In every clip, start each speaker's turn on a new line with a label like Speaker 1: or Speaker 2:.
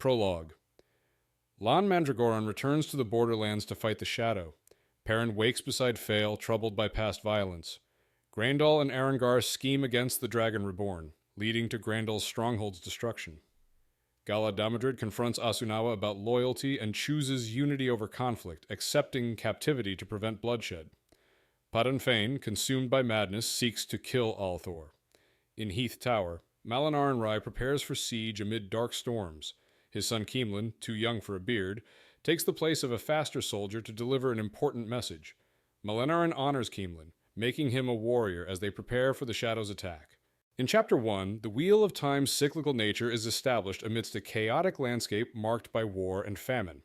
Speaker 1: Prologue. Lan Mandragoran returns to the Borderlands to fight the Shadow. Perrin wakes beside Fael, troubled by past violence. Grandal and Arengar scheme against the Dragon Reborn, leading to Grandal's stronghold's destruction. Gala Damodred confronts Asunawa about loyalty and chooses unity over conflict, accepting captivity to prevent bloodshed. Padan Fain, consumed by madness, seeks to kill Althor. In Heath Tower, Malin Arenrai prepares for siege amid dark storms. His son Keemlin, too young for a beard, takes the place of a faster soldier to deliver an important message. Malenarin honors Keemlin, making him a warrior as they prepare for the Shadow's attack. In Chapter 1, the Wheel of Time's cyclical nature is established amidst a chaotic landscape marked by war and famine.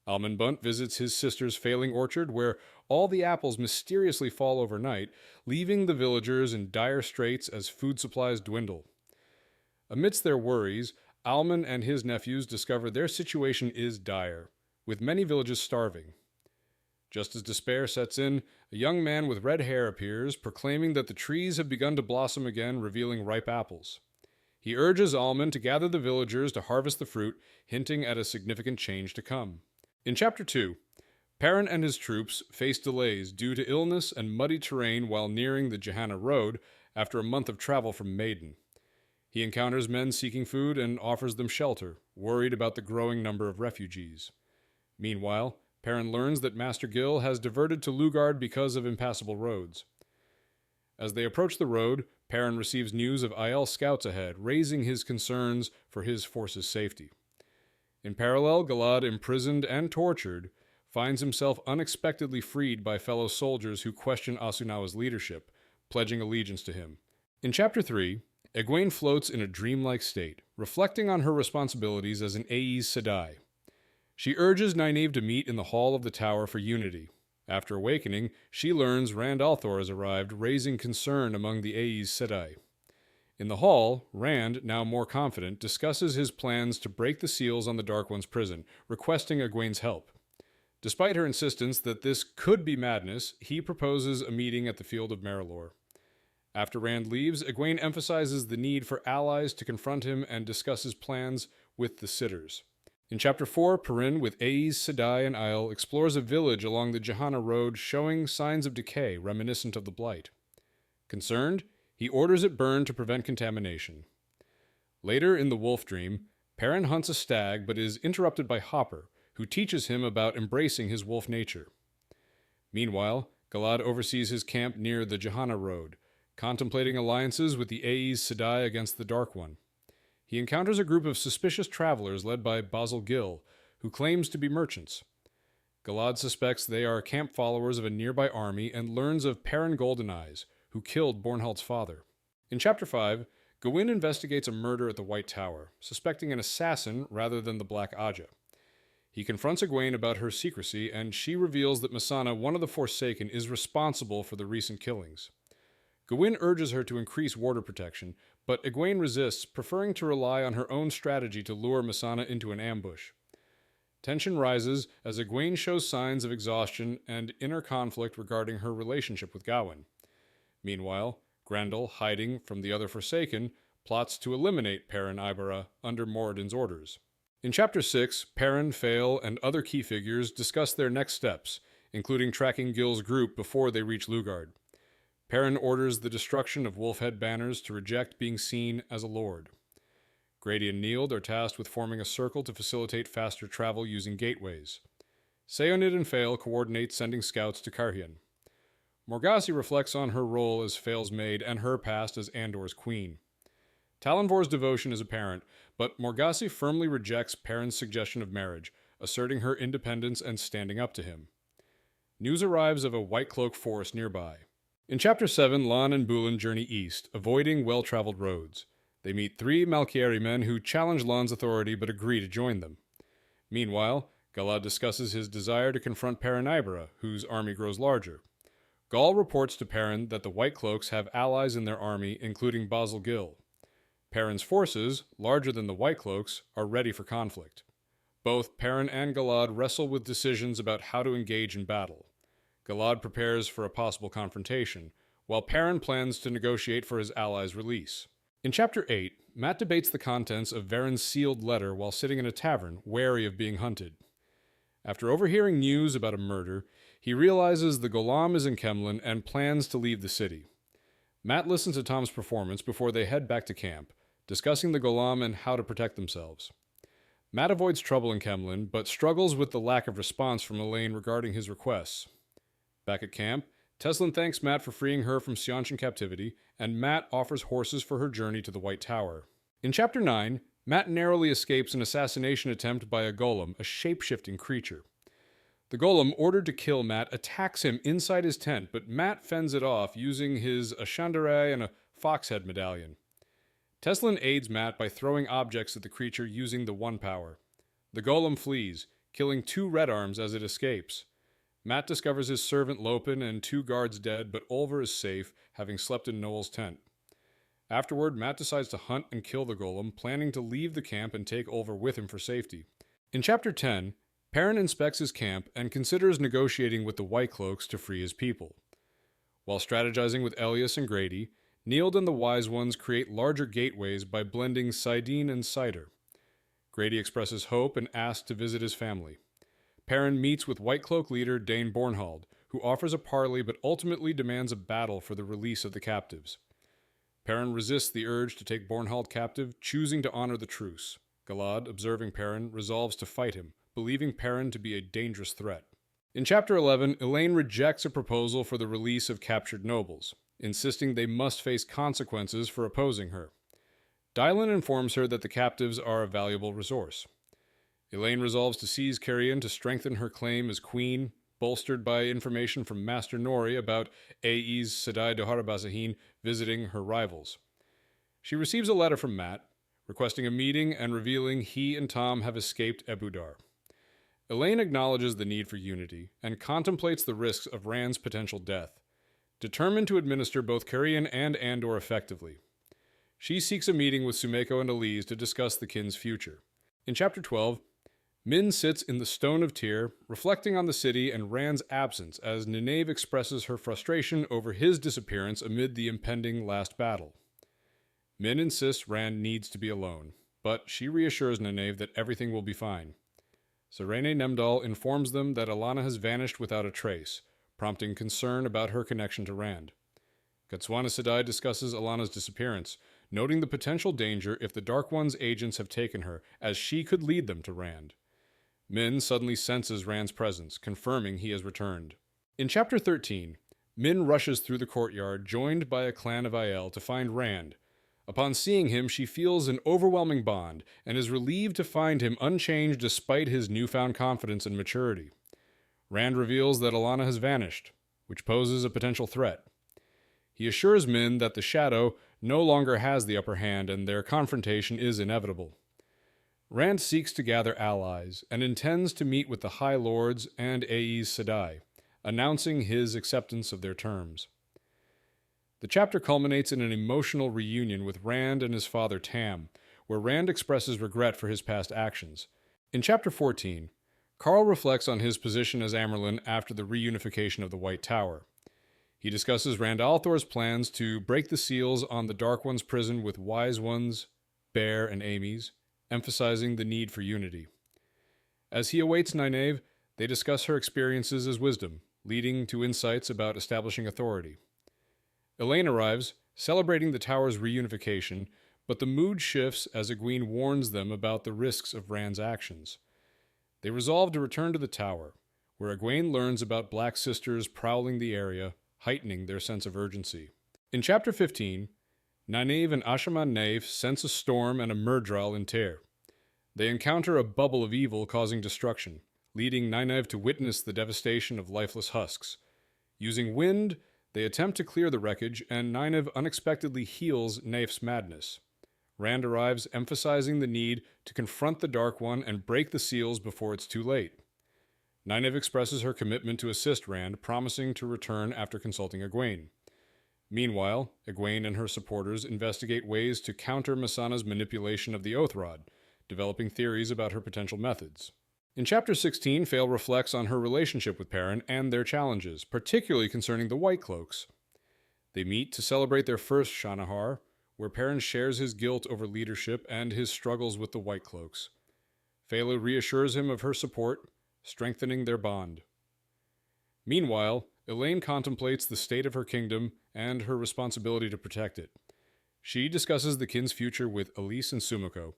Speaker 1: Almenbunt visits his sister's failing orchard where all the apples mysteriously fall overnight, leaving the villagers in dire straits as food supplies dwindle. Amidst their worries, Almen and his nephews discover their situation is dire, with many villages starving. Just as despair sets in, a young man with red hair appears, proclaiming that the trees have begun to blossom again, revealing ripe apples. He urges Almen to gather the villagers to harvest the fruit, hinting at a significant change to come. In Chapter 2, Perrin and his troops face delays due to illness and muddy terrain while nearing the Johanna Road after a month of travel from Maiden. He encounters men seeking food and offers them shelter, worried about the growing number of refugees. Meanwhile, Perrin learns that Master Gil has diverted to Lugard because of impassable roads. As they approach the road, Perrin receives news of Aiel scouts ahead, raising his concerns for his force's safety. In parallel, Galad, imprisoned and tortured, finds himself unexpectedly freed by fellow soldiers who question Asunawa's leadership, pledging allegiance to him. In Chapter 3, Egwene floats in a dreamlike state, reflecting on her responsibilities as an Aes Sedai. She urges Nynaeve to meet in the hall of the tower for unity. After awakening, she learns Rand al'Thor has arrived, raising concern among the Aes Sedai. In the hall, Rand, now more confident, discusses his plans to break the seals on the Dark One's prison, requesting Egwene's help. Despite her insistence that this could be madness, he proposes a meeting at the Field of Marilor. After Rand leaves, Egwene emphasizes the need for allies to confront him and discusses plans with the Sitters. In Chapter 4, Perrin, with Aes Sedai and Aiel, explores a village along the Johanna Road showing signs of decay reminiscent of the Blight. Concerned, he orders it burned to prevent contamination. Later in the Wolf Dream, Perrin hunts a stag but is interrupted by Hopper, who teaches him about embracing his wolf nature. Meanwhile, Galad oversees his camp near the Johanna Road, contemplating alliances with the Aes Sedai against the Dark One. He encounters a group of suspicious travelers led by Basil Gill, who claims to be merchants. Galad suspects they are camp followers of a nearby army and learns of Perrin Goldeneyes, who killed Bornhald's father. In Chapter 5, Gawain investigates a murder at the White Tower, suspecting an assassin rather than the Black Aja. He confronts Egwene about her secrecy, and she reveals that Missana, one of the Forsaken, is responsible for the recent killings. Gawain urges her to increase warder protection, but Egwene resists, preferring to rely on her own strategy to lure Missana into an ambush. Tension rises as Egwene shows signs of exhaustion and inner conflict regarding her relationship with Gawain. Meanwhile, Grendel, hiding from the other Forsaken, plots to eliminate Perrin Ibera under Moradin's orders. In Chapter 6, Perrin, Fael, and other key figures discuss their next steps, including tracking Gil's group before they reach Lugard. Perrin orders the destruction of Wolfhead banners to reject being seen as a lord. Grady and Nield are tasked with forming a circle to facilitate faster travel using gateways. Seonid and Fael coordinate sending scouts to Carhian. Morgasi reflects on her role as Fael's maid and her past as Andor's queen. Talonvor's devotion is apparent, but Morgasi firmly rejects Perrin's suggestion of marriage, asserting her independence and standing up to him. News arrives of a White Cloak force nearby. In Chapter 7, Lan and Bulan journey east, avoiding well-traveled roads. They meet 3 Malkieri men who challenge Lan's authority but agree to join them. Meanwhile, Galad discusses his desire to confront Perrin Ibera, whose army grows larger. Gaul reports to Perrin that the White Cloaks have allies in their army, including Basil Gill. Perrin's forces, larger than the White Cloaks, are ready for conflict. Both Perrin and Galad wrestle with decisions about how to engage in battle. Galad prepares for a possible confrontation, while Perrin plans to negotiate for his allies' release. In Chapter 8, Matt debates the contents of Varen's sealed letter while sitting in a tavern, wary of being hunted. After overhearing news about a murder, he realizes the Golem is in Kemlin and plans to leave the city. Matt listens to Tom's performance before they head back to camp, discussing the Golem and how to protect themselves. Matt avoids trouble in Kemlin, but struggles with the lack of response from Elaine regarding his requests. Back at camp, Teslin thanks Matt for freeing her from Seanchan captivity, and Matt offers horses for her journey to the White Tower. In Chapter 9, Matt narrowly escapes an assassination attempt by a golem, a shape-shifting creature. The golem, ordered to kill Matt, attacks him inside his tent, but Matt fends it off using his Ashandarai and a fox head medallion. Teslin aids Matt by throwing objects at the creature using the One Power. The golem flees, killing 2 red arms as it escapes. Matt discovers his servant Lopin and 2 guards dead, but Olver is safe, having slept in Noel's tent. Afterward, Matt decides to hunt and kill the golem, planning to leave the camp and take Olver with him for safety. In Chapter 10, Perrin inspects his camp and considers negotiating with the White Cloaks to free his people. While strategizing with Elias and Grady, Nield and the Wise Ones create larger gateways by blending Sidene and cider. Grady expresses hope and asks to visit his family. Perrin meets with White Cloak leader Dane Bornhald, who offers a parley but ultimately demands a battle for the release of the captives. Perrin resists the urge to take Bornhald captive, choosing to honor the truce. Galad, observing Perrin, resolves to fight him, believing Perrin to be a dangerous threat. In Chapter 11, Elaine rejects a proposal for the release of captured nobles, insisting they must face consequences for opposing her. Dylan informs her that the captives are a valuable resource. Elaine resolves to seize Carrion to strengthen her claim as queen, bolstered by information from Master Nori about A.E.'s Sedai Doharabasahin visiting her rivals. She receives a letter from Matt, requesting a meeting and revealing he and Tom have escaped Ebudar. Elaine acknowledges the need for unity and contemplates the risks of Rand's potential death, determined to administer both Carrion and Andor effectively. She seeks a meeting with Sumeko and Elise to discuss the kin's future. In Chapter 12, Min sits in the Stone of Tyr, reflecting on the city and Rand's absence as Nynaeve expresses her frustration over his disappearance amid the impending last battle. Min insists Rand needs to be alone, but she reassures Nynaeve that everything will be fine. Serene Nemdal informs them that Alana has vanished without a trace, prompting concern about her connection to Rand. Katswana Sedai discusses Alana's disappearance, noting the potential danger if the Dark One's agents have taken her, as she could lead them to Rand. Min suddenly senses Rand's presence, confirming he has returned. In Chapter 13, Min rushes through the courtyard, joined by a clan of Aiel, to find Rand. Upon seeing him, she feels an overwhelming bond, and is relieved to find him unchanged despite his newfound confidence and maturity. Rand reveals that Alana has vanished, which poses a potential threat. He assures Min that the Shadow no longer has the upper hand and their confrontation is inevitable. Rand seeks to gather allies and intends to meet with the High Lords and A.E.'s Sedai, announcing his acceptance of their terms. The chapter culminates in an emotional reunion with Rand and his father Tam, where Rand expresses regret for his past actions. In Chapter 14, Carl reflects on his position as Amyrlin after the reunification of the White Tower. He discusses Rand al'Thor's plans to break the seals on the Dark One's prison with Wise Ones, Bear, and Amy's, emphasizing the need for unity. As he awaits Nynaeve, they discuss her experiences as wisdom, leading to insights about establishing authority. Elaine arrives, celebrating the tower's reunification, but the mood shifts as Egwene warns them about the risks of Rand's actions. They resolve to return to the tower, where Egwene learns about Black Sisters prowling the area, heightening their sense of urgency. In Chapter 15, Nynaeve and Ashaman Nave sense a storm and a Myrddraal in Tyr. They encounter a bubble of evil causing destruction, leading Nynaeve to witness the devastation of lifeless husks. Using wind, they attempt to clear the wreckage, and Nynaeve unexpectedly heals Naef's madness. Rand arrives, emphasizing the need to confront the Dark One and break the seals before it's too late. Nynaeve expresses her commitment to assist Rand, promising to return after consulting Egwene. Meanwhile, Egwene and her supporters investigate ways to counter Masana's manipulation of the Oath Rod, developing theories about her potential methods. In Chapter 16, Fael reflects on her relationship with Perrin and their challenges, particularly concerning the White Cloaks. They meet to celebrate their first Shanahar, where Perrin shares his guilt over leadership and his struggles with the White Cloaks. Feyla reassures him of her support, strengthening their bond. Meanwhile, Elaine contemplates the state of her kingdom and her responsibility to protect it. She discusses the kin's future with Elise and Sumiko,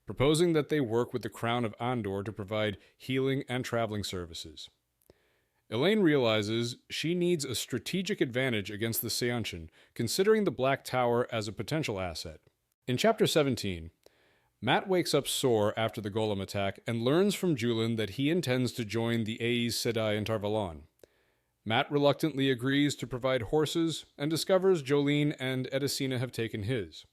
Speaker 1: proposing that they work with the Crown of Andor to provide healing and traveling services. Elaine realizes she needs a strategic advantage against the Seanchan, considering the Black Tower as a potential asset. In Chapter 17, Mat wakes up sore after the Golem attack and learns from Julin that he intends to join the Aes Sedai in Tarvalon. Mat reluctantly agrees to provide horses and discovers Jolene and Edicina have taken his.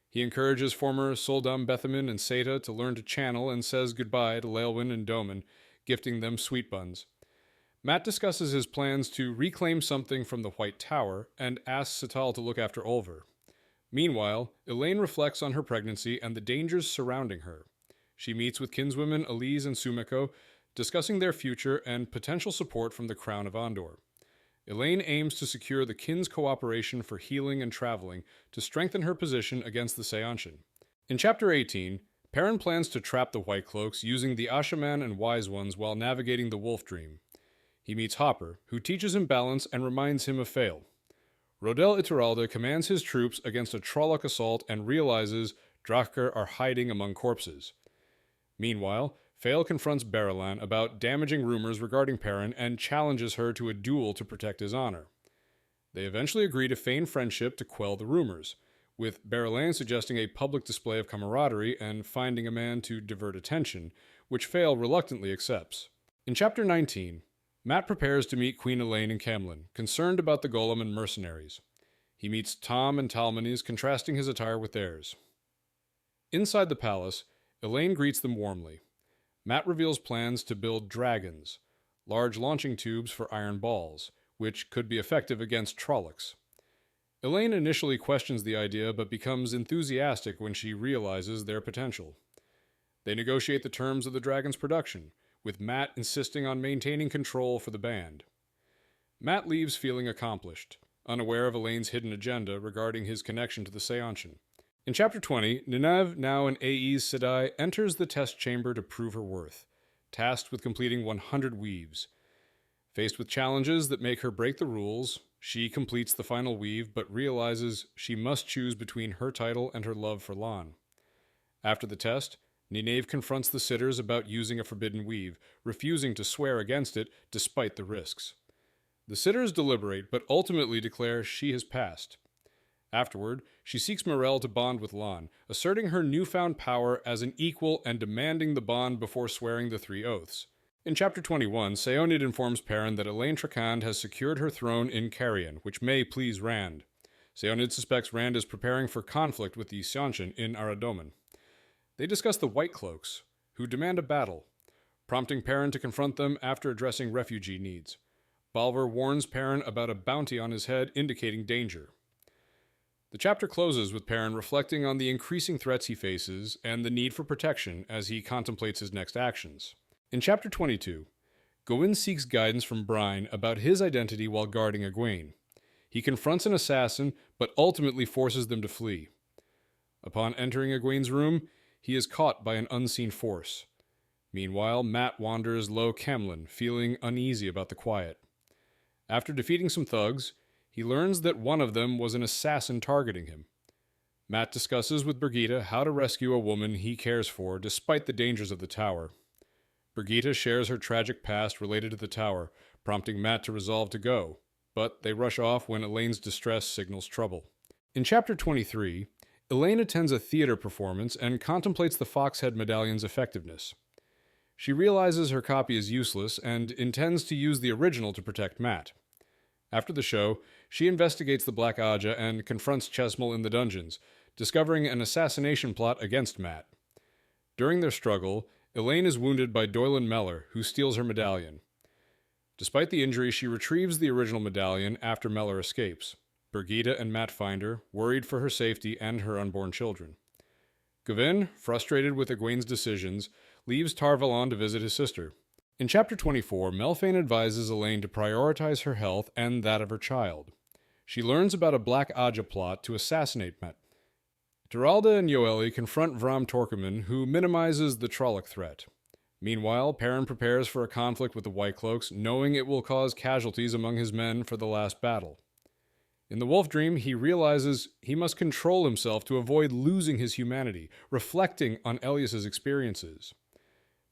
Speaker 1: He encourages former Soldam Bethamin and Seta to learn to channel and says goodbye to Leilwyn and Doman, gifting them sweet buns. Mat discusses his plans to reclaim something from the White Tower and asks Sital to look after Ulver. Meanwhile, Elaine reflects on her pregnancy and the dangers surrounding her. She meets with kinswomen Elise and Sumiko, discussing their future and potential support from the Crown of Andor. Elaine aims to secure the kin's cooperation for healing and traveling to strengthen her position against the Seanchan. In Chapter 18, Perrin plans to trap the White Cloaks using the Ashaman and Wise Ones while navigating the Wolf Dream. He meets Hopper, who teaches him balance and reminds him of Fail. Rodel Ituralde commands his troops against a Trolloc assault and realizes Drakkar are hiding among corpses. Meanwhile, Fail confronts Baralan about damaging rumors regarding Perrin and challenges her to a duel to protect his honor. They eventually agree to feign friendship to quell the rumors, with Baralan suggesting a public display of camaraderie and finding a man to divert attention, which Fail reluctantly accepts. In Chapter 19, Mat prepares to meet Queen Elaine and Camlin, concerned about the Golem and mercenaries. He meets Tom and Talmanes, contrasting his attire with theirs. Inside the palace, Elaine greets them warmly. Mat reveals plans to build dragons, large launching tubes for iron balls, which could be effective against Trollocs. Elaine initially questions the idea but becomes enthusiastic when she realizes their potential. They negotiate the terms of the dragon's production, with Mat insisting on maintaining control for the band. Mat leaves feeling accomplished, unaware of Elaine's hidden agenda regarding his connection to the Seanchan. In Chapter 20, Nynaeve, now an Aes Sedai, enters the test chamber to prove her worth, tasked with completing 100 weaves. Faced with challenges that make her break the rules, she completes the final weave but realizes she must choose between her title and her love for Lan. After the test, Nynaeve confronts the sitters about using a forbidden weave, refusing to swear against it despite the risks. The sitters deliberate but ultimately declare she has passed. Afterward, she seeks Morel to bond with Lan, asserting her newfound power as an equal and demanding the bond before swearing the 3 oaths. In Chapter 21, Seonid informs Perrin that Elaine Trakand has secured her throne in Carrion, which may please Rand. Seonid suspects Rand is preparing for conflict with the Seanchan in Aradomin. They discuss the White Cloaks, who demand a battle, prompting Perrin to confront them after addressing refugee needs. Balver warns Perrin about a bounty on his head indicating danger. The chapter closes with Perrin reflecting on the increasing threats he faces and the need for protection as he contemplates his next actions. In Chapter 22, Gawain seeks guidance from Brine about his identity while guarding Egwene. He confronts an assassin, but ultimately forces them to flee. Upon entering Egwene's room, he is caught by an unseen force. Meanwhile, Mat wanders Low Camlin, feeling uneasy about the quiet. After defeating some thugs, he learns that one of them was an assassin targeting him. Mat discusses with Birgitte how to rescue a woman he cares for despite the dangers of the tower. Birgitte shares her tragic past related to the tower, prompting Mat to resolve to go, but they rush off when Elaine's distress signals trouble. In Chapter 23, Elaine attends a theater performance and contemplates the Foxhead Medallion's effectiveness. She realizes her copy is useless and intends to use the original to protect Mat. After the show, she investigates the Black Aja and confronts Chesmal in the dungeons, discovering an assassination plot against Mat. During their struggle, Elaine is wounded by Doylan Meller, who steals her medallion. Despite the injury, she retrieves the original medallion after Meller escapes. Birgitte and Mat find her, worried for her safety and her unborn children. Gavin, frustrated with Egwene's decisions, leaves Tarvalon to visit his sister. In Chapter 24, Melfane advises Elaine to prioritize her health and that of her child. She learns about a Black Aja plot to assassinate Mat. Duralda and Yoeli confront Vram Torquemund, who minimizes the Trolloc threat. Meanwhile, Perrin prepares for a conflict with the White Cloaks, knowing it will cause casualties among his men for the last battle. In the Wolf Dream, he realizes he must control himself to avoid losing his humanity, reflecting on Elias's experiences.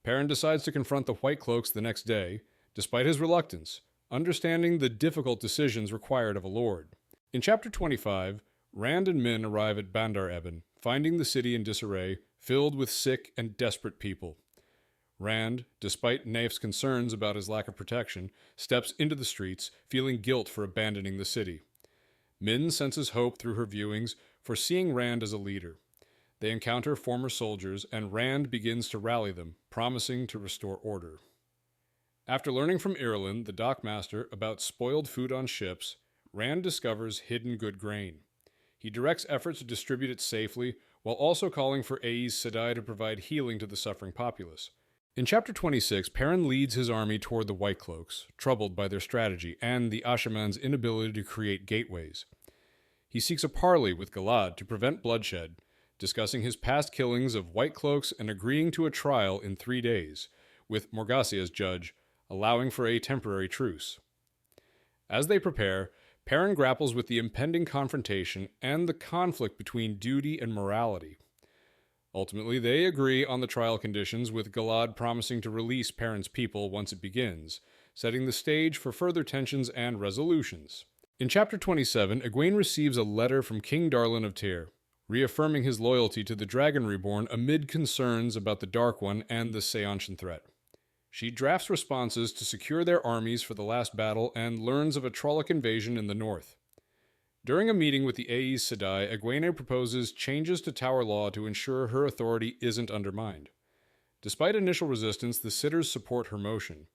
Speaker 1: Perrin decides to confront the White Cloaks the next day, despite his reluctance, understanding the difficult decisions required of a lord. In Chapter 25, Rand and Min arrive at Bandar Eben, finding the city in disarray, filled with sick and desperate people. Rand, despite Naif's concerns about his lack of protection, steps into the streets, feeling guilt for abandoning the city. Min senses hope through her viewings, foreseeing Rand as a leader. They encounter former soldiers, and Rand begins to rally them, promising to restore order. After learning from Irulan, the dockmaster, about spoiled food on ships, Rand discovers hidden good grain. He directs efforts to distribute it safely, while also calling for Aes Sedai to provide healing to the suffering populace. In Chapter 26, Perrin leads his army toward the White Cloaks, troubled by their strategy and the Ashaman's inability to create gateways. He seeks a parley with Galad to prevent bloodshed, discussing his past killings of White Cloaks and agreeing to a trial in 3 days, with Morgase as judge, allowing for a temporary truce. As they prepare, Perrin grapples with the impending confrontation and the conflict between duty and morality. Ultimately, they agree on the trial conditions, with Galad promising to release Perrin's people once it begins, setting the stage for further tensions and resolutions. In Chapter 27, Egwene receives a letter from King Darlin of Tyr, reaffirming his loyalty to the Dragon Reborn amid concerns about the Dark One and the Seanchan threat. She drafts responses to secure their armies for the last battle and learns of a Trolloc invasion in the north. During a meeting with the Aes Sedai, Egwene proposes changes to Tower Law to ensure her authority isn't undermined. Despite initial resistance, the sitters support her motion.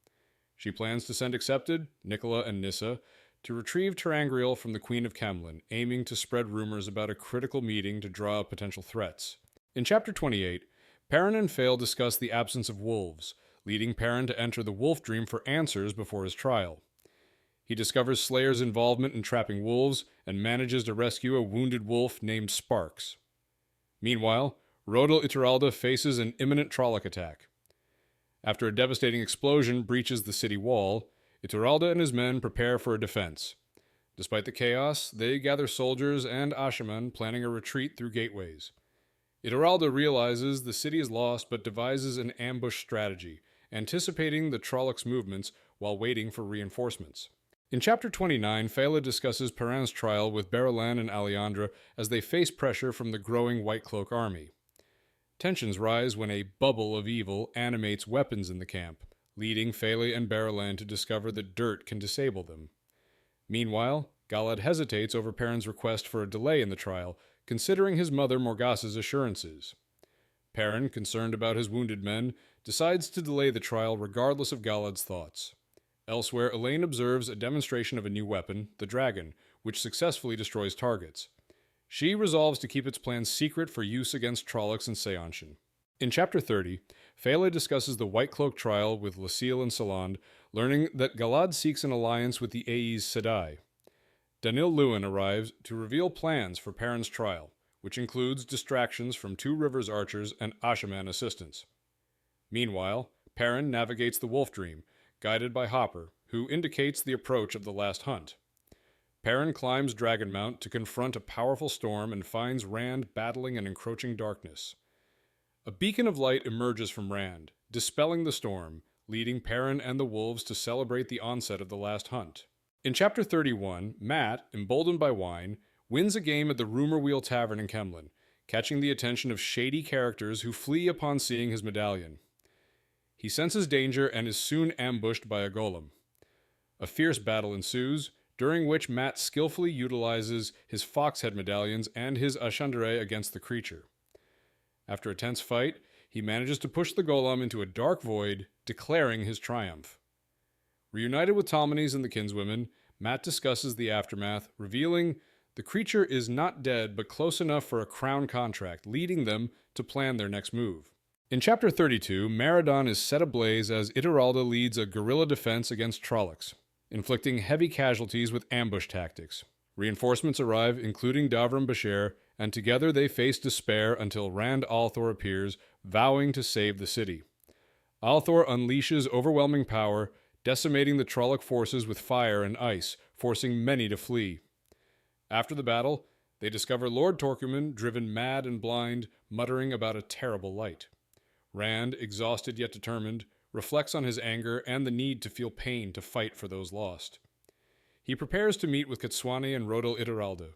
Speaker 1: She plans to send Accepted, Nicola, and Nissa to retrieve Terangriel from the Queen of Kemlin, aiming to spread rumors about a critical meeting to draw up potential threats. In Chapter 28, Perrin and Fael discuss the absence of wolves, leading Perrin to enter the Wolf Dream for answers before his trial. He discovers Slayer's involvement in trapping wolves and manages to rescue a wounded wolf named Sparks. Meanwhile, Rodel Ituralde faces an imminent Trolloc attack. After a devastating explosion breaches the city wall, Ituralde and his men prepare for a defense. Despite the chaos, they gather soldiers and Ashaman, planning a retreat through gateways. Ituralde realizes the city is lost but devises an ambush strategy, anticipating the Trolloc's movements while waiting for reinforcements. In Chapter 29, Fela discusses Perrin's trial with Berulan and Alejandra as they face pressure from the growing White Cloak army. Tensions rise when a bubble of evil animates weapons in the camp, leading Fela and Berulan to discover that dirt can disable them. Meanwhile, Galad hesitates over Perrin's request for a delay in the trial, considering his mother Morgase's assurances. Perrin, concerned about his wounded men, decides to delay the trial regardless of Galad's thoughts. Elsewhere, Elaine observes a demonstration of a new weapon, the Dragon, which successfully destroys targets. She resolves to keep its plans secret for use against Trollocs and Seanchan. In Chapter 30, Fela discusses the White Cloak trial with Lucille and Saland, learning that Galad seeks an alliance with the Aes Sedai. Danil Lewin arrives to reveal plans for Perrin's trial, which includes distractions from Two Rivers archers and Ashaman assistants. Meanwhile, Perrin navigates the Wolf Dream, guided by Hopper, who indicates the approach of the last hunt. Perrin climbs Dragonmount to confront a powerful storm and finds Rand battling an encroaching darkness. A beacon of light emerges from Rand, dispelling the storm, leading Perrin and the wolves to celebrate the onset of the last hunt. In Chapter 31, Matt, emboldened by wine, wins a game at the Rumor Wheel Tavern in Kemlin, catching the attention of shady characters who flee upon seeing his medallion. He senses danger and is soon ambushed by a golem. A fierce battle ensues, during which Matt skillfully utilizes his foxhead medallions and his Ashandere against the creature. After a tense fight, he manages to push the golem into a dark void, declaring his triumph. Reunited with Talmanes and the kinswomen, Matt discusses the aftermath, revealing the creature is not dead but close enough for a crown contract, leading them to plan their next move. In Chapter 32, Maradon is set ablaze as Ituralde leads a guerrilla defense against Trollocs, inflicting heavy casualties with ambush tactics. Reinforcements arrive, including Davram Bashir, and together they face despair until Rand al'Thor appears, vowing to save the city. al'Thor unleashes overwhelming power, decimating the Trolloc forces with fire and ice, forcing many to flee. After the battle, they discover Lord Torquemund, driven mad and blind, muttering about a terrible light. Rand, exhausted yet determined, reflects on his anger and the need to feel pain to fight for those lost. He prepares to meet with Katswani and Rodel Ituralde,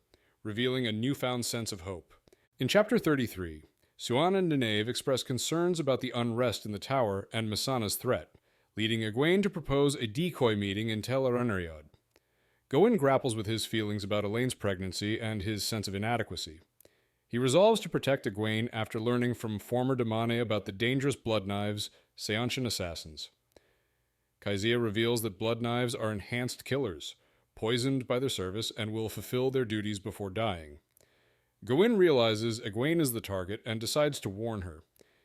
Speaker 1: revealing a newfound sense of hope. In Chapter 33, Siuan and Nynaeve express concerns about the unrest in the tower and Missana's threat, leading Egwene to propose a decoy meeting in Tel Arenariad. Gawain grapples with his feelings about Elaine's pregnancy and his sense of inadequacy. He resolves to protect Egwene after learning from former Damane about the dangerous blood knives, Seanchan assassins. Kaizia reveals that blood knives are enhanced killers, poisoned by their service, and will fulfill their duties before dying. Gawain realizes Egwene is the target and decides to warn her.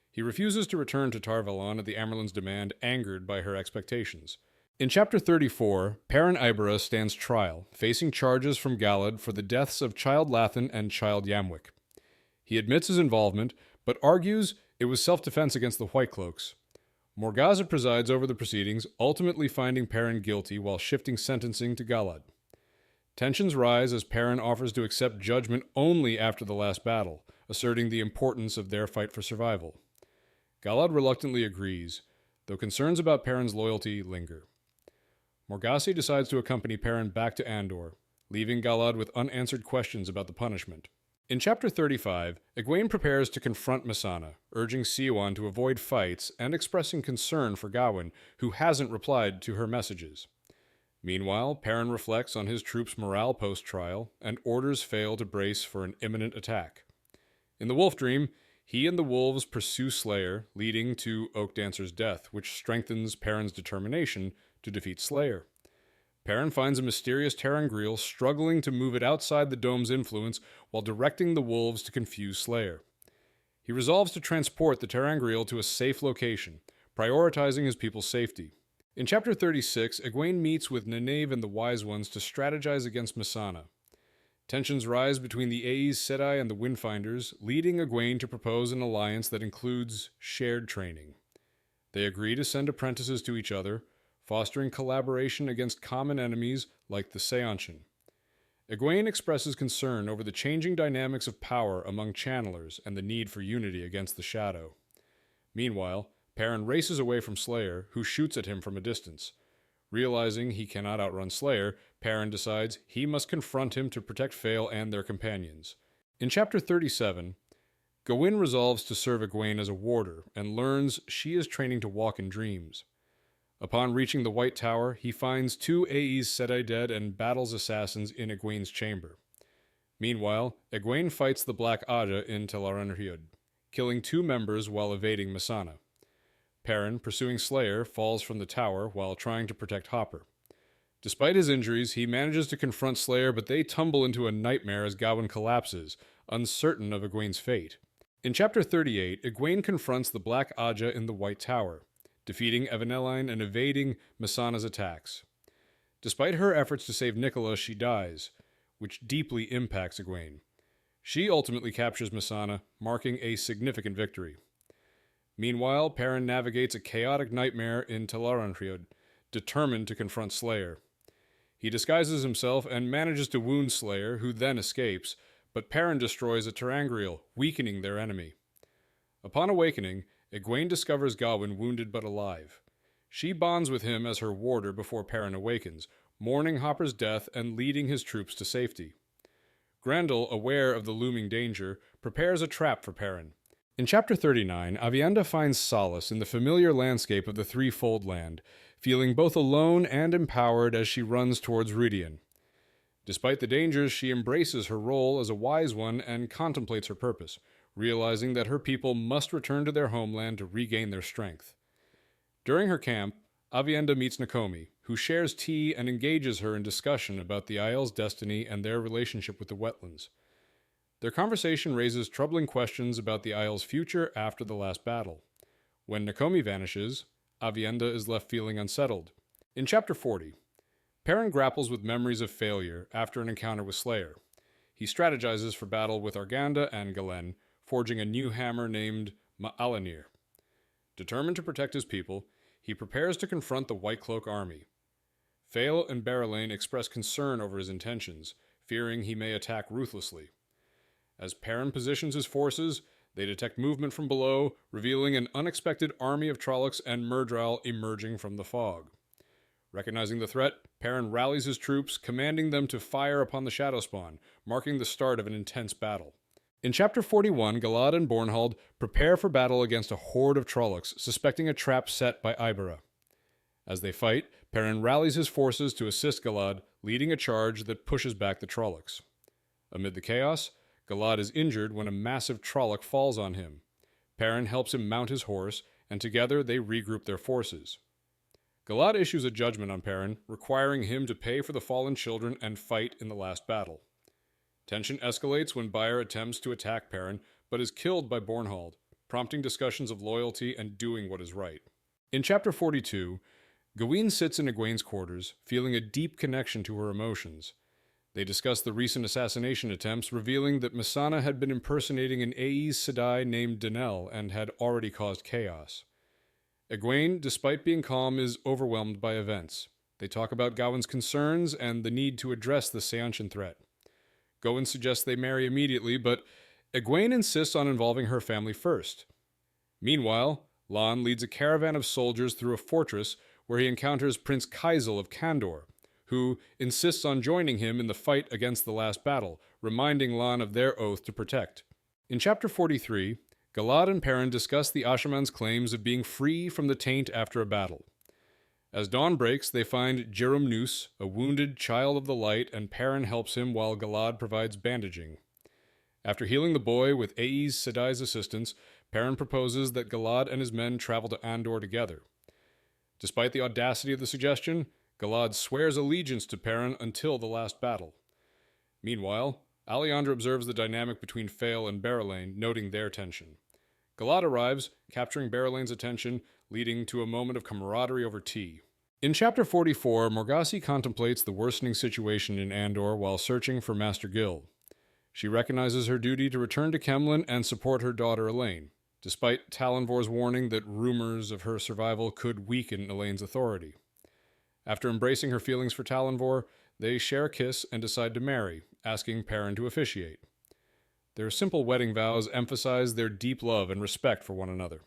Speaker 1: He refuses to return to Tar Valon at the Amyrlin's demand, angered by her expectations. In Chapter 34, Perrin Ibera stands trial, facing charges from Galad for the deaths of Child Lathan and Child Yamwick. He admits his involvement, but argues it was self-defense against the White Cloaks. Morgause presides over the proceedings, ultimately finding Perrin guilty while shifting sentencing to Galad. Tensions rise as Perrin offers to accept judgment only after the last battle, asserting the importance of their fight for survival. Galad reluctantly agrees, though concerns about Perrin's loyalty linger. Morgause decides to accompany Perrin back to Andor, leaving Galad with unanswered questions about the punishment. In Chapter 35, Egwene prepares to confront Missana, urging Siuan to avoid fights and expressing concern for Gawain, who hasn't replied to her messages. Meanwhile, Perrin reflects on his troops' morale post-trial, and orders fail to brace for an imminent attack. In the Wolf Dream, he and the wolves pursue Slayer, leading to Oakdancer's death, which strengthens Perrin's determination to defeat Slayer. Perrin finds a mysterious ter'angreal struggling to move it outside the dome's influence while directing the wolves to confuse Slayer. He resolves to transport the ter'angreal to a safe location, prioritizing his people's safety. In Chapter 36, Egwene meets with Nynaeve and the Wise Ones to strategize against Missana. Tensions rise between the Aes Sedai and the Windfinders, leading Egwene to propose an alliance that includes shared training. They agree to send apprentices to each other, fostering collaboration against common enemies like the Seanchan. Egwene expresses concern over the changing dynamics of power among channelers and the need for unity against the Shadow. Meanwhile, Perrin races away from Slayer, who shoots at him from a distance. Realizing he cannot outrun Slayer, Perrin decides he must confront him to protect Fael and their companions. In Chapter 37, Gawain resolves to serve Egwene as a warder and learns she is training to walk in dreams. Upon reaching the White Tower, he finds 2 Aes Sedai dead and battles assassins in Egwene's chamber. Meanwhile, Egwene fights the Black Aja in Tel Arenariad, killing 2 members while evading Missana. Perrin, pursuing Slayer, falls from the tower while trying to protect Hopper. Despite his injuries, he manages to confront Slayer, but they tumble into a nightmare as Gawain collapses, uncertain of Egwene's fate. In Chapter 38, Egwene confronts the Black Aja in the White Tower, defeating Evaneline and evading Missana's attacks. Despite her efforts to save Nicola, she dies, which deeply impacts Egwene. She ultimately captures Missana, marking a significant victory. Meanwhile, Perrin navigates a chaotic nightmare in Tel Arenariad, determined to confront Slayer. He disguises himself and manages to wound Slayer, who then escapes, but Perrin destroys a ter'angreal, weakening their enemy. Upon awakening, Egwene discovers Gawain wounded but alive. She bonds with him as her warder before Perrin awakens, mourning Hopper's death and leading his troops to safety. Grendel, aware of the looming danger, prepares a trap for Perrin. In Chapter 39, Aviendha finds solace in the familiar landscape of the Threefold Land, feeling both alone and empowered as she runs towards Rhuidean. Despite the dangers, she embraces her role as a wise one and contemplates her purpose, realizing that her people must return to their homeland to regain their strength. During her camp, Aviendha meets Nakomi, who shares tea and engages her in discussion about the Isle's destiny and their relationship with the wetlands. Their conversation raises troubling questions about the Isle's future after the last battle. When Nakomi vanishes, Aviendha is left feeling unsettled. In Chapter 40, Perrin grapples with memories of failure after an encounter with Slayer. he strategizes for battle with Arganda and Galen, forging a new hammer named Ma'alanir. Determined to protect his people, he prepares to confront the White Cloak army. Fael and Berelain express concern over his intentions, fearing he may attack ruthlessly. As Perrin positions his forces, they detect movement from below, revealing an unexpected army of Trollocs and Myrddraal emerging from the fog. Recognizing the threat, Perrin rallies his troops, commanding them to fire upon the Shadowspawn, marking the start of an intense battle. In Chapter 41, Galad and Bornhald prepare for battle against a horde of Trollocs, suspecting a trap set by Ibera. As they fight, Perrin rallies his forces to assist Galad, leading a charge that pushes back the Trollocs. Amid the chaos, Galad is injured when a massive Trolloc falls on him. Perrin helps him mount his horse, and together they regroup their forces. Galad issues a judgment on Perrin, requiring him to pay for the fallen children and fight in the last battle. Tension escalates when Baer attempts to attack Perrin, but is killed by Bornhald, prompting discussions of loyalty and doing what is right. In Chapter 42, Gawain sits in Egwene's quarters, feeling a deep connection to her emotions. They discuss the recent assassination attempts, revealing that Missana had been impersonating an Aes Sedai named Danelle and had already caused chaos. Egwene, despite being calm, is overwhelmed by events. They talk about Gawain's concerns and the need to address the Seanchan threat. Gawain suggests they marry immediately, but Egwene insists on involving her family first. Meanwhile, Lan leads a caravan of soldiers through a fortress where he encounters Prince Kaisel of Kandor, who insists on joining him in the fight against the last battle, reminding Lan of their oath to protect. In Chapter 43, Galad and Perrin discuss the Ashaman's claims of being free from the taint after a battle. As dawn breaks, they find Jerum Nus, a wounded child of the light, and Perrin helps him while Galad provides bandaging. After healing the boy with Aes Sedai's assistance, Perrin proposes that Galad and his men travel to Andor together. Despite the audacity of the suggestion, Galad swears allegiance to Perrin until the last battle. Meanwhile, Aleandra observes the dynamic between Fael and Berelain, noting their tension. Galad arrives, capturing Berelain's attention, leading to a moment of camaraderie over tea. In Chapter 44, Morgase contemplates the worsening situation in Andor while searching for Master Gil. She recognizes her duty to return to Kemlin and support her daughter Elaine, despite Talonvor's warning that rumors of her survival could weaken Elaine's authority. After embracing her feelings for Talonvor, they share a kiss and decide to marry, asking Perrin to officiate. Their simple wedding vows emphasize their deep love and respect for one another.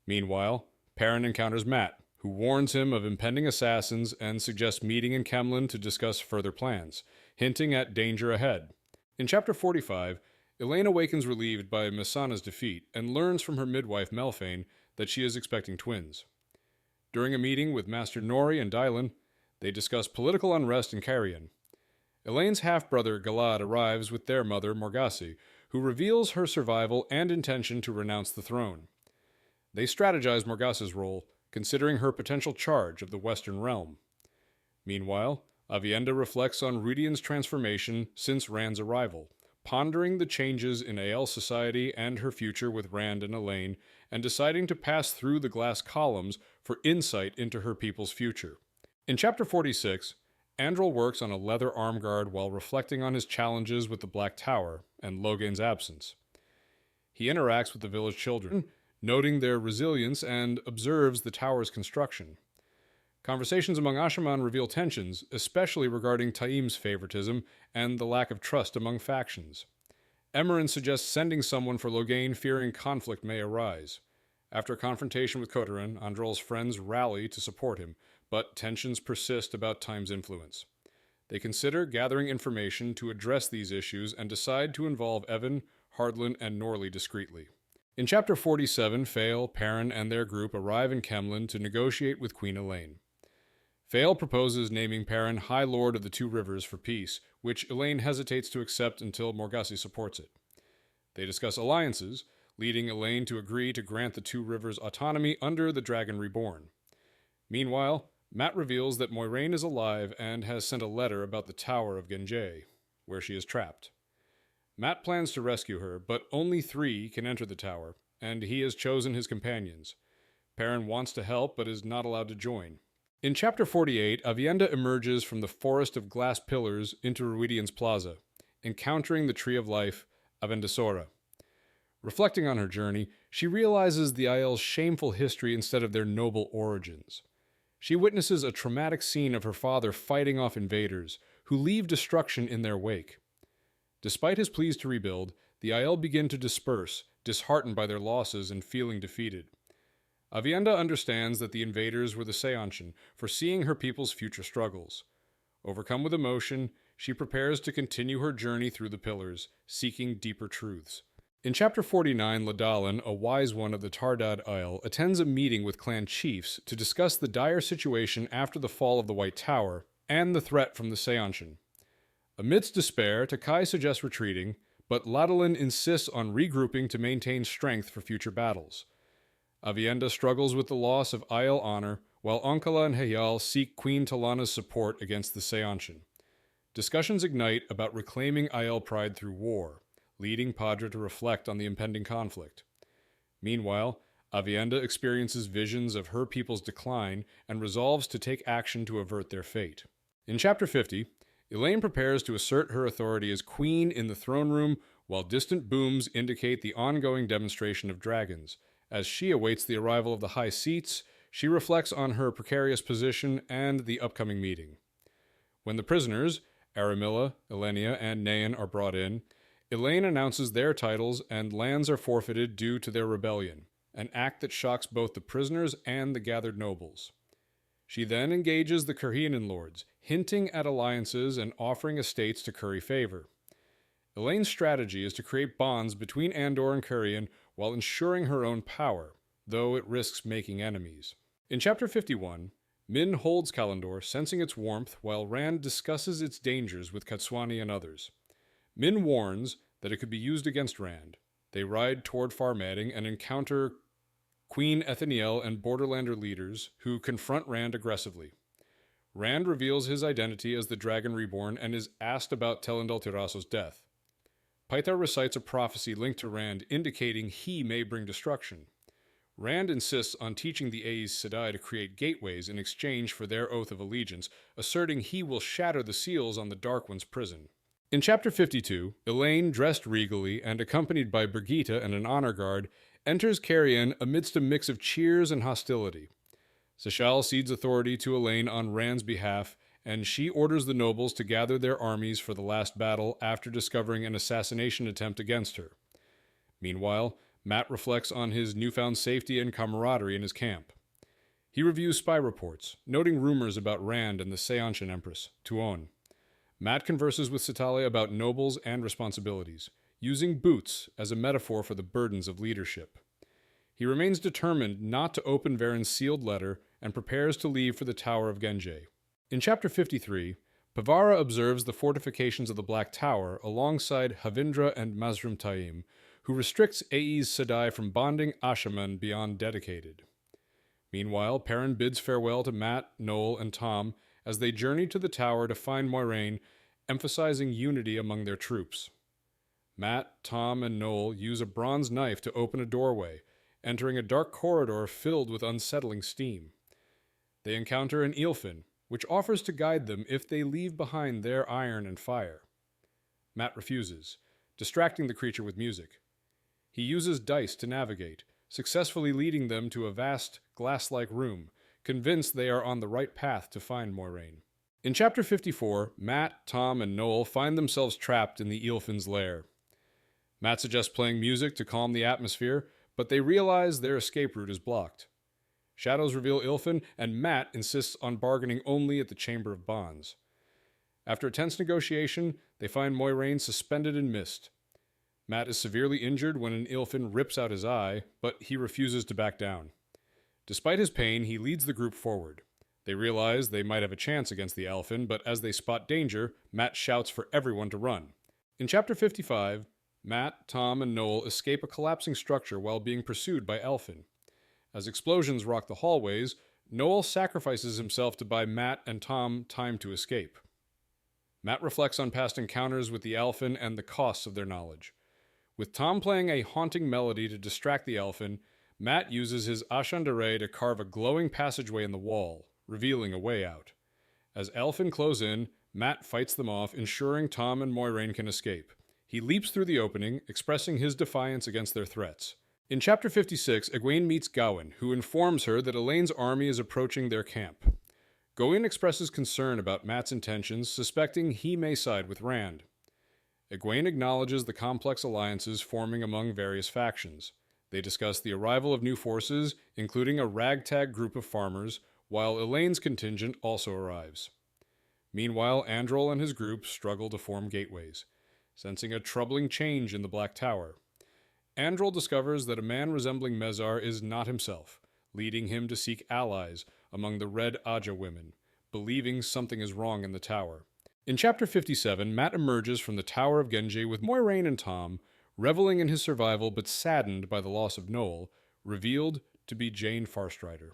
Speaker 1: Meanwhile, Perrin encounters Mat, who warns him of impending assassins and suggests meeting in Kemlin to discuss further plans, hinting at danger ahead. In Chapter 45, Elaine awakens relieved by Missana's defeat and learns from her midwife Melfane that she is expecting twins. During a meeting with Master Nori and Dylan, they discuss political unrest in Carrion. Elaine's half-brother Galad arrives with their mother Morgase, who reveals her survival and intention to renounce the throne. They strategize Morgase's role, considering her potential charge of the Western Realm. Meanwhile, Aviendha reflects on Rudian's transformation since Rand's arrival, pondering the changes in Ael society and her future with Rand and Elaine, and deciding to pass through the glass columns for insight into her people's future. In Chapter 46, Andral works on a leather arm guard while reflecting on his challenges with the Black Tower and Logain's absence. He interacts with the village children, noting their resilience, and observes the tower's construction. Conversations among Ashaman reveal tensions, especially regarding Taim's favoritism and the lack of trust among factions. Emmerin suggests sending someone for Logain, fearing conflict may arise. After a confrontation with Kotarin, Andral's friends rally to support him, but tensions persist about Taim's influence. They consider gathering information to address these issues and decide to involve Evan, Hardlin, and Norley discreetly. In Chapter 47, Fael, Perrin, and their group arrive in Kemlin to negotiate with Queen Elaine. Fael proposes naming Perrin High Lord of the Two Rivers for peace, which Elaine hesitates to accept until Morgase supports it. They discuss alliances, leading Elaine to agree to grant the Two Rivers autonomy under the Dragon Reborn. Meanwhile, Mat reveals that Moiraine is alive and has sent a letter about the Tower of Genjay, where she is trapped. Mat plans to rescue her, but only 3 can enter the tower, and he has chosen his companions. Perrin wants to help, but is not allowed to join. In Chapter 48, Aviendha emerges from the forest of glass pillars into Ruidian's plaza, encountering the Tree of Life, Avendesora. Reflecting on her journey, she realizes the Aiel's shameful history instead of their noble origins. She witnesses a traumatic scene of her father fighting off invaders, who leave destruction in their wake. Despite his pleas to rebuild, the Aiel begin to disperse, disheartened by their losses and feeling defeated. Aviendha understands that the invaders were the Seanchan, foreseeing her people's future struggles. Overcome with emotion, she prepares to continue her journey through the Pillars, seeking deeper truths. In Chapter 49, Ladalin, a wise one of the Tardad Isle, attends a meeting with clan chiefs to discuss the dire situation after the fall of the White Tower and the threat from the Seanchan. Amidst despair, Takai suggests retreating, but Ladalin insists on regrouping to maintain strength for future battles. Aviendha struggles with the loss of Aiel honor, while Ankala and Hayal seek Queen Talana's support against the Seanchan. Discussions ignite about reclaiming Aiel pride through war, leading Padra to reflect on the impending conflict. Meanwhile, Aviendha experiences visions of her people's decline and resolves to take action to avert their fate. In Chapter 50, Elaine prepares to assert her authority as queen in the throne room while distant booms indicate the ongoing demonstration of dragons. As she awaits the arrival of the high seats, she reflects on her precarious position and the upcoming meeting. When the prisoners, Aramilla, Elenia, and Nayan are brought in, Elaine announces their titles and lands are forfeited due to their rebellion, an act that shocks both the prisoners and the gathered nobles. She then engages the Kurhianan lords, hinting at alliances and offering estates to curry favor. Elaine's strategy is to create bonds between Andor and Kurhian while ensuring her own power, though it risks making enemies. In Chapter 51, Min holds Kalandor, sensing its warmth, while Rand discusses its dangers with Katswani and others. Min warns that it could be used against Rand. They ride toward Farmadding and encounter Queen Ethaniel and Borderlander leaders who confront Rand aggressively. Rand reveals his identity as the Dragon Reborn and is asked about Telendal Tiraso's death. Pythar recites a prophecy linked to Rand indicating he may bring destruction. Rand insists on teaching the Aes Sedai to create gateways in exchange for their oath of allegiance, asserting he will shatter the seals on the Dark One's prison. In Chapter 52, Elaine, dressed regally and accompanied by Brigitte and an honor guard, enters Carrion amidst a mix of cheers and hostility. Seshal cedes authority to Elaine on Rand's behalf, and she orders the nobles to gather their armies for the last battle after discovering an assassination attempt against her. Meanwhile, Matt reflects on his newfound safety and camaraderie in his camp. He reviews spy reports, noting rumors about Rand and the Seanchan Empress, Tuon. Matt converses with Sitalia about nobles and responsibilities, using boots as a metaphor for the burdens of leadership. He remains determined not to open Varen's sealed letter and prepares to leave for the Tower of Genjay. In Chapter 53, Pavara observes the fortifications of the Black Tower alongside Havindra and Mazrim Taim, who restricts Aes Sedai from bonding Ashaman beyond dedicated. Meanwhile, Perrin bids farewell to Matt, Noel, and Tom as they journey to the tower to find Moiraine, emphasizing unity among their troops. Matt, Tom, and Noel use a bronze knife to open a doorway, entering a dark corridor filled with unsettling steam. They encounter an Eelfin, which offers to guide them if they leave behind their iron and fire. Matt refuses, distracting the creature with music. He uses dice to navigate, successfully leading them to a vast, glass-like room, convinced they are on the right path to find Moiraine. In Chapter 54, Matt, Tom, and Noel find themselves trapped in the Eelfin's lair. Matt suggests playing music to calm the atmosphere, but they realize their escape route is blocked. Shadows reveal Ilfin, and Matt insists on bargaining only at the Chamber of Bonds. After a tense negotiation, they find Moiraine suspended in mist. Matt is severely injured when an Ilfin rips out his eye, but he refuses to back down. Despite his pain, he leads the group forward. They realize they might have a chance against the Elfin, but as they spot danger, Matt shouts for everyone to run. In Chapter 55, Matt, Tom, and Noel escape a collapsing structure while being pursued by Elfin. As explosions rock the hallways, Noel sacrifices himself to buy Matt and Tom time to escape. Matt reflects on past encounters with the Elfin and the costs of their knowledge. With Tom playing a haunting melody to distract the Elfin, Matt uses his Ashandare to carve a glowing passageway in the wall, revealing a way out. As Elfin close in, Matt fights them off, ensuring Tom and Moiraine can escape. He leaps through the opening, expressing his defiance against their threats. In Chapter 56, Egwene meets Gawain, who informs her that Elaine's army is approaching their camp. Gawain expresses concern about Matt's intentions, suspecting he may side with Rand. Egwene acknowledges the complex alliances forming among various factions. They discuss the arrival of new forces, including a ragtag group of farmers, while Elaine's contingent also arrives. Meanwhile, Androl and his group struggle to form gateways, sensing a troubling change in the Black Tower. Androl discovers that a man resembling Mezar is not himself, leading him to seek allies among the Red Aja women, believing something is wrong in the tower. In Chapter 57, Matt emerges from the Tower of Genji with Moiraine and Tom, reveling in his survival but saddened by the loss of Noel, revealed to be Jane Farstrider.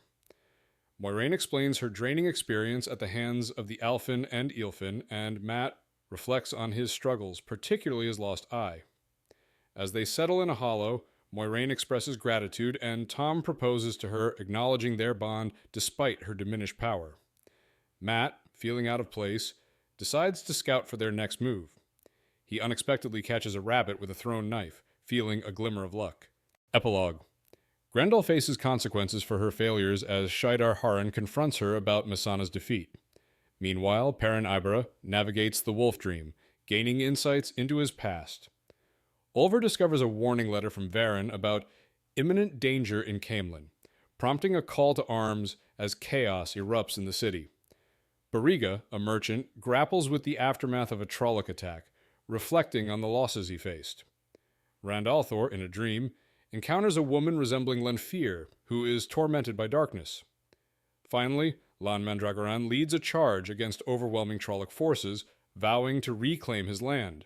Speaker 1: Moiraine explains her draining experience at the hands of the Alfin and Eilfin, and Matt reflects on his struggles, particularly his lost eye. As they settle in a hollow, Moiraine expresses gratitude, and Tom proposes to her, acknowledging their bond despite her diminished power. Matt, feeling out of place, decides to scout for their next move. He unexpectedly catches a rabbit with a thrown knife, feeling a glimmer of luck. Epilogue. Grendel faces consequences for her failures as Shaidar Haran confronts her about Messana's defeat. Meanwhile, Perrin Ibra navigates the Wolf Dream, gaining insights into his past. Ulver discovers a warning letter from Varen about imminent danger in Caemlyn, prompting a call to arms as chaos erupts in the city. Barriga, a merchant, grapples with the aftermath of a Trolloc attack, reflecting on the losses he faced. Rand al'Thor, in a dream, encounters a woman resembling Lanfear, who is tormented by darkness. Finally, Lan Mandragoran leads a charge against overwhelming Trolloc forces, vowing to reclaim his land.